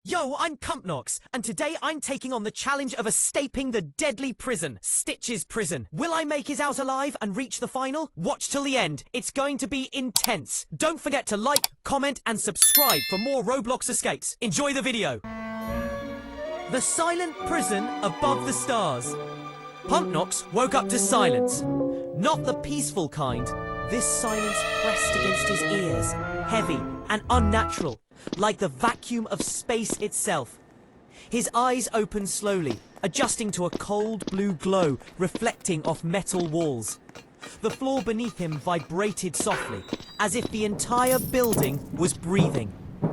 Yo, I'm Pumpnox, and today I'm taking on the challenge of escaping the deadly prison, Stitch's prison. Will I make it out alive and reach the final? Watch till the end. It's going to be intense. Don't forget to like, comment, and subscribe for more Roblox escapes. Enjoy the video. The silent prison above the stars. Pumpnox woke up to silence. Not the peaceful kind. This silence pressed against his ears, heavy and unnatural, like the vacuum of space itself. His eyes opened slowly, adjusting to a cold blue glow reflecting off metal walls. The floor beneath him vibrated softly, as if the entire building was breathing.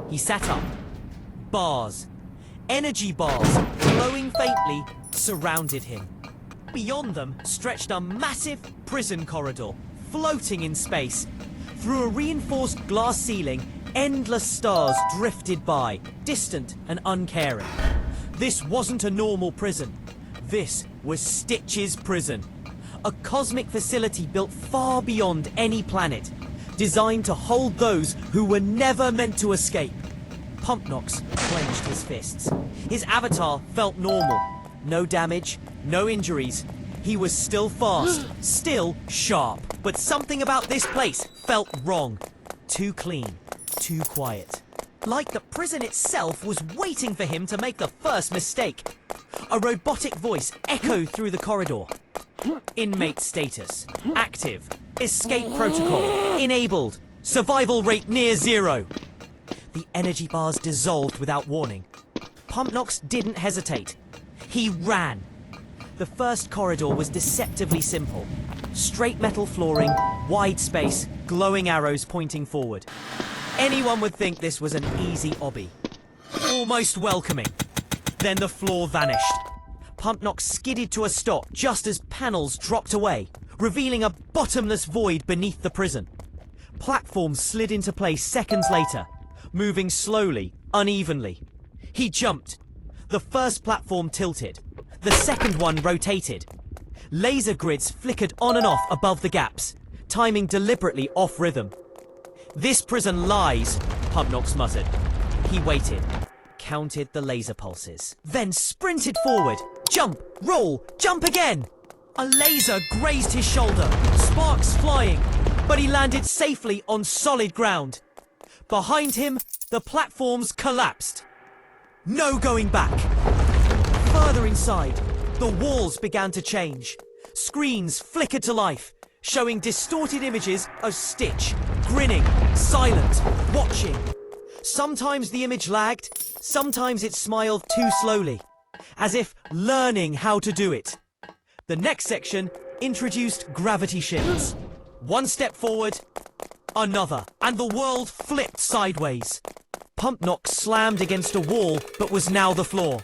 He sat up. Bars, energy bars, glowing faintly, surrounded him. Beyond them stretched a massive prison corridor, floating in space. Through a reinforced glass ceiling, endless stars drifted by, distant and uncaring. This wasn't a normal prison. This was Stitch's prison. A cosmic facility built far beyond any planet, designed to hold those who were never meant to escape. Pumpnox clenched his fists. His avatar felt normal. No damage, no injuries. He was still fast, still sharp. But something about this place felt wrong. Too clean. Too quiet. Like the prison itself was waiting for him to make the first mistake. A robotic voice echoed through the corridor. Inmate status. Active. Escape protocol. Enabled. Survival rate near 0. The energy bars dissolved without warning. Pumpnox didn't hesitate. He ran. The first corridor was deceptively simple. Straight metal flooring, wide space, glowing arrows pointing forward. Anyone would think this was an easy obby. Almost welcoming. Then the floor vanished. Pumpnox skidded to a stop just as panels dropped away, revealing a bottomless void beneath the prison. Platforms slid into place seconds later, moving slowly, unevenly. He jumped. The first platform tilted. The second one rotated. Laser grids flickered on and off above the gaps, timing deliberately off rhythm. This prison lies, Pumpnox muttered. He waited, counted the laser pulses, then sprinted forward. Jump, roll, jump again! A laser grazed his shoulder, sparks flying, but he landed safely on solid ground. Behind him, the platforms collapsed. No going back. Further inside, the walls began to change. Screens flickered to life, showing distorted images of Stitch, grinning, silent, watching. Sometimes the image lagged, sometimes it smiled too slowly, as if learning how to do it. The next section introduced gravity shifts. One step forward, another, and the world flipped sideways. Pumpnox slammed against a wall, but was now the floor.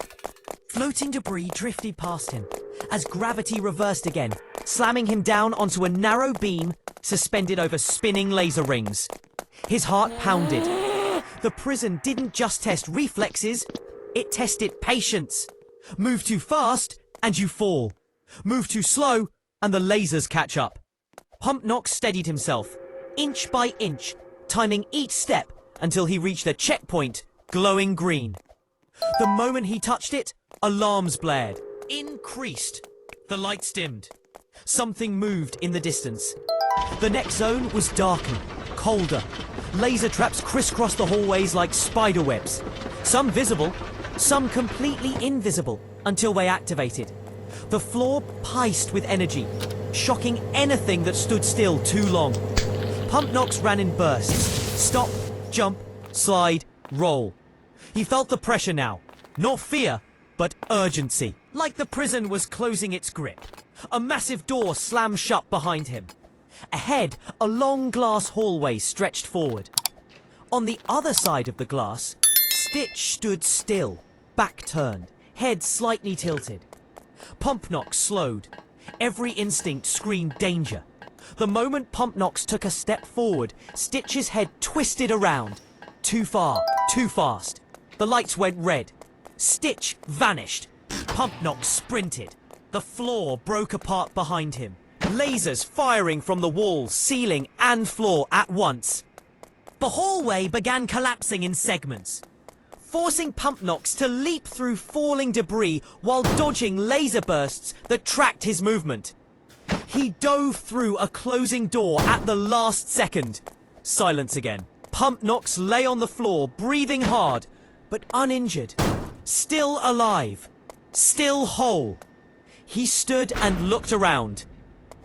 Floating debris drifted past him, as gravity reversed again, slamming him down onto a narrow beam suspended over spinning laser rings. His heart pounded. The prison didn't just test reflexes, it tested patience. Move too fast, and you fall. Move too slow, and the lasers catch up. Pumpnox steadied himself, inch by inch, timing each step until he reached a checkpoint, glowing green. The moment he touched it, alarms blared, increased. The lights dimmed. Something moved in the distance. The next zone was darker, colder. Laser traps crisscrossed the hallways like spider webs. Some visible, some completely invisible, until they activated. The floor piped with energy, shocking anything that stood still too long. Pumpnox ran in bursts. Stop, jump, slide, roll. He felt the pressure now. Not fear, but urgency. Like the prison was closing its grip. A massive door slammed shut behind him. Ahead, a long glass hallway stretched forward. On the other side of the glass, Stitch stood still, back turned, head slightly tilted. Pumpnox slowed. Every instinct screamed danger. The moment Pumpnox took a step forward, Stitch's head twisted around. Too far, too fast. The lights went red. Stitch vanished. Pumpnox sprinted. The floor broke apart behind him. Lasers firing from the walls, ceiling, and floor at once. The hallway began collapsing in segments. forcing Pumpnox to leap through falling debris while dodging laser bursts that tracked his movement. He dove through a closing door at the last second. Silence again. Pumpnox lay on the floor, breathing hard, but uninjured. Still alive. Still whole. He stood and looked around.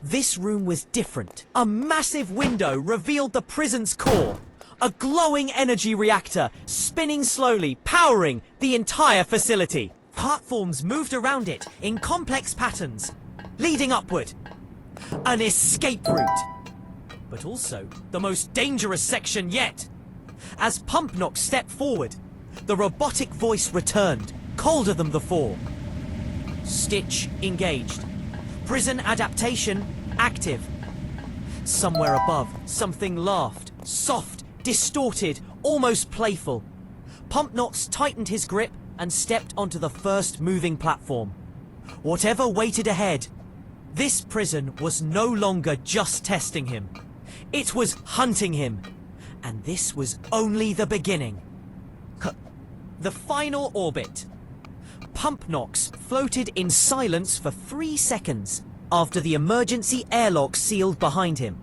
This room was different. A massive window revealed the prison's core. A glowing energy reactor, spinning slowly, powering the entire facility. Platforms moved around it in complex patterns, leading upward. An escape route. But also the most dangerous section yet. As Pumpnox stepped forward, the robotic voice returned, colder than before. Stitch engaged. Prison adaptation active. Somewhere above, something laughed, soft, distorted, almost playful. Pumpnox tightened his grip and stepped onto the first moving platform. Whatever waited ahead, this prison was no longer just testing him. It was hunting him. And this was only the beginning. The final orbit. Pumpnox floated in silence for 3 seconds after the emergency airlock sealed behind him.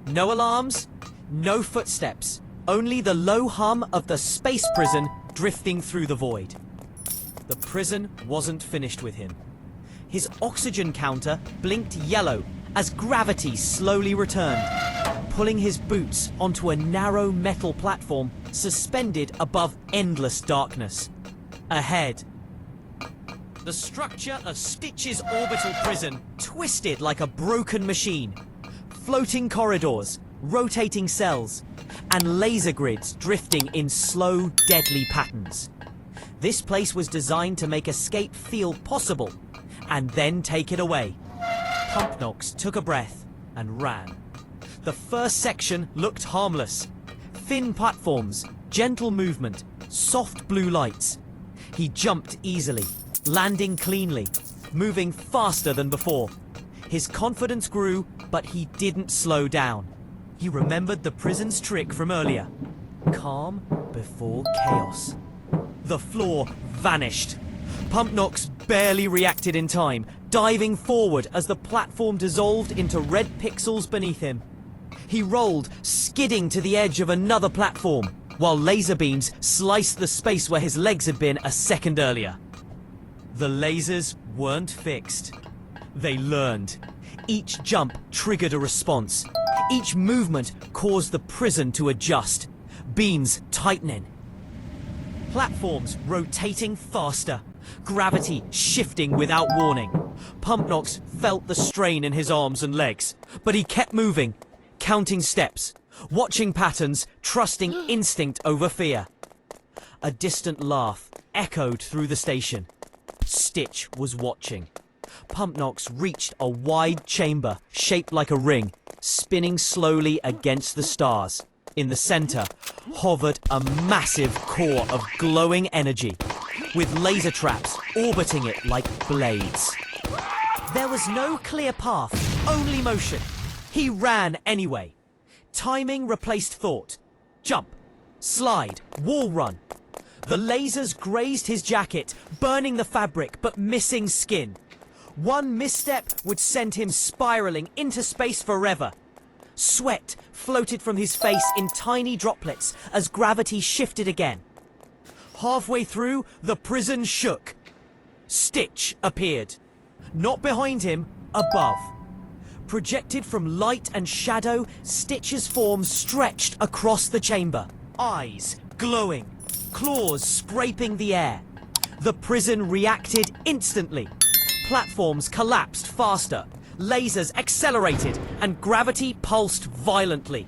No alarms, no footsteps, only the low hum of the space prison drifting through the void. The prison wasn't finished with him. His oxygen counter blinked yellow as gravity slowly returned, pulling his boots onto a narrow metal platform suspended above endless darkness. Ahead, the structure of Stitch's orbital prison twisted like a broken machine. Floating corridors, rotating cells, and laser grids drifting in slow, deadly patterns. This place was designed to make escape feel possible, and then take it away. Pumpnox took a breath and ran. The first section looked harmless. Thin platforms, gentle movement, soft blue lights. He jumped easily, landing cleanly, moving faster than before. His confidence grew, but he didn't slow down. He remembered the prison's trick from earlier. Calm before chaos. The floor vanished. Pumpnox barely reacted in time, diving forward as the platform dissolved into red pixels beneath him. He rolled, skidding to the edge of another platform, while laser beams sliced the space where his legs had been a second earlier. The lasers weren't fixed. They learned. Each jump triggered a response. Each movement caused the prison to adjust. Beams tightening. Platforms rotating faster. Gravity shifting without warning. Pumpnox felt the strain in his arms and legs, but he kept moving, counting steps, watching patterns, trusting instinct over fear. A distant laugh echoed through the station. Stitch was watching. Pumpnox reached a wide chamber shaped like a ring, spinning slowly against the stars. In the center hovered a massive core of glowing energy, with laser traps orbiting it like blades. There was no clear path, only motion. He ran anyway. Timing replaced thought. Jump, slide, wall run. The lasers grazed his jacket, burning the fabric but missing skin. One misstep would send him spiraling into space forever. Sweat floated from his face in tiny droplets as gravity shifted again. Halfway through, the prison shook. Stitch appeared. Not behind him, above. Projected from light and shadow, Stitch's form stretched across the chamber. Eyes glowing, claws scraping the air. The prison reacted instantly. Platforms collapsed faster. Lasers accelerated and gravity pulsed violently.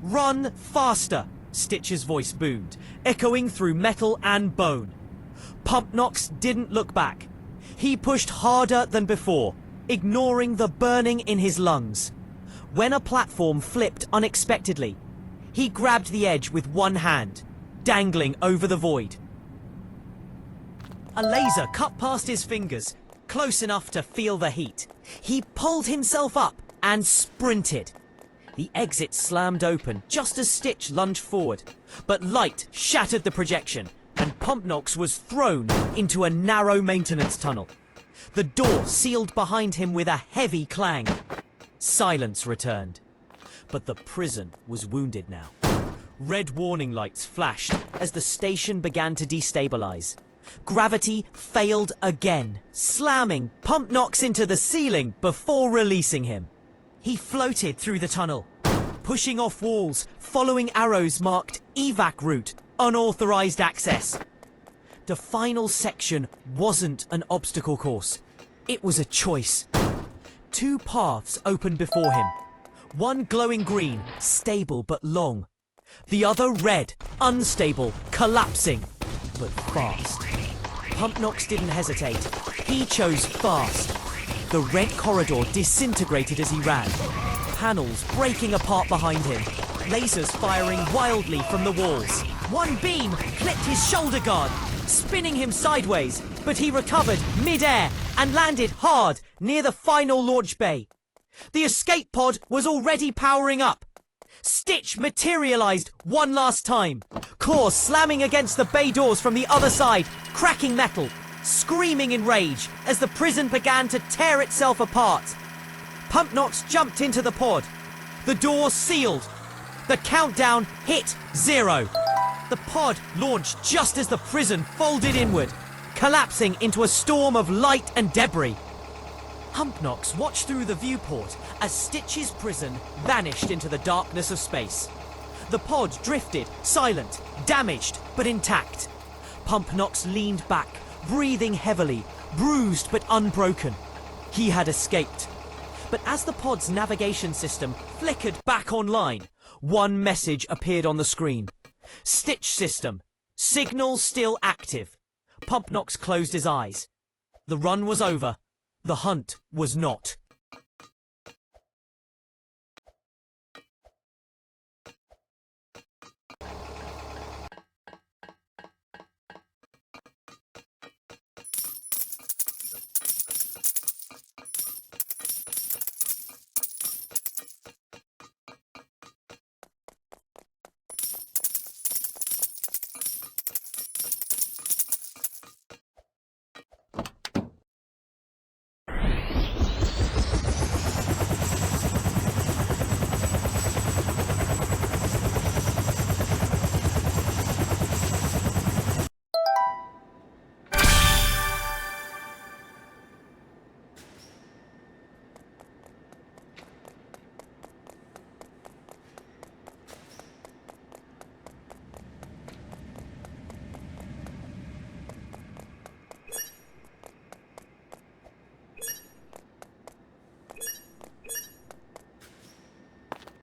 Run faster, Stitch's voice boomed, echoing through metal and bone. Pumpnox didn't look back. He pushed harder than before, ignoring the burning in his lungs. When a platform flipped unexpectedly, he grabbed the edge with one hand, dangling over the void. A laser cut past his fingers, close enough to feel the heat. He pulled himself up and sprinted. The exit slammed open just as Stitch lunged forward, but light shattered the projection, and Pumpnox was thrown into a narrow maintenance tunnel. The door sealed behind him with a heavy clang. Silence returned. But the prison was wounded now. Red warning lights flashed as the station began to destabilize. Gravity failed again, slamming Pumpnox into the ceiling before releasing him. He floated through the tunnel, pushing off walls, following arrows marked evac route, unauthorized access. The final section wasn't an obstacle course. It was a choice. Two paths opened before him. One glowing green, stable but long. The other red, unstable, collapsing, but fast. Pumpnox didn't hesitate. He chose fast. The red corridor disintegrated as he ran. Panels breaking apart behind him. Lasers firing wildly from the walls. One beam clipped his shoulder guard, spinning him sideways, but he recovered mid-air and landed hard near the final launch bay. The escape pod was already powering up. Stitch materialized one last time, claws slamming against the bay doors from the other side, cracking metal, screaming in rage as the prison began to tear itself apart. Pumpnox jumped into the pod. The door sealed. The countdown hit 0. The pod launched just as the prison folded inward, collapsing into a storm of light and debris. Pumpnox watched through the viewport as Stitch's prison vanished into the darkness of space. The pod drifted, silent, damaged, but intact. Pumpnox leaned back, breathing heavily, bruised but unbroken. He had escaped. But as the pod's navigation system flickered back online, one message appeared on the screen. Stitch system. Signal still active. Pumpnox closed his eyes. The run was over. The hunt was not.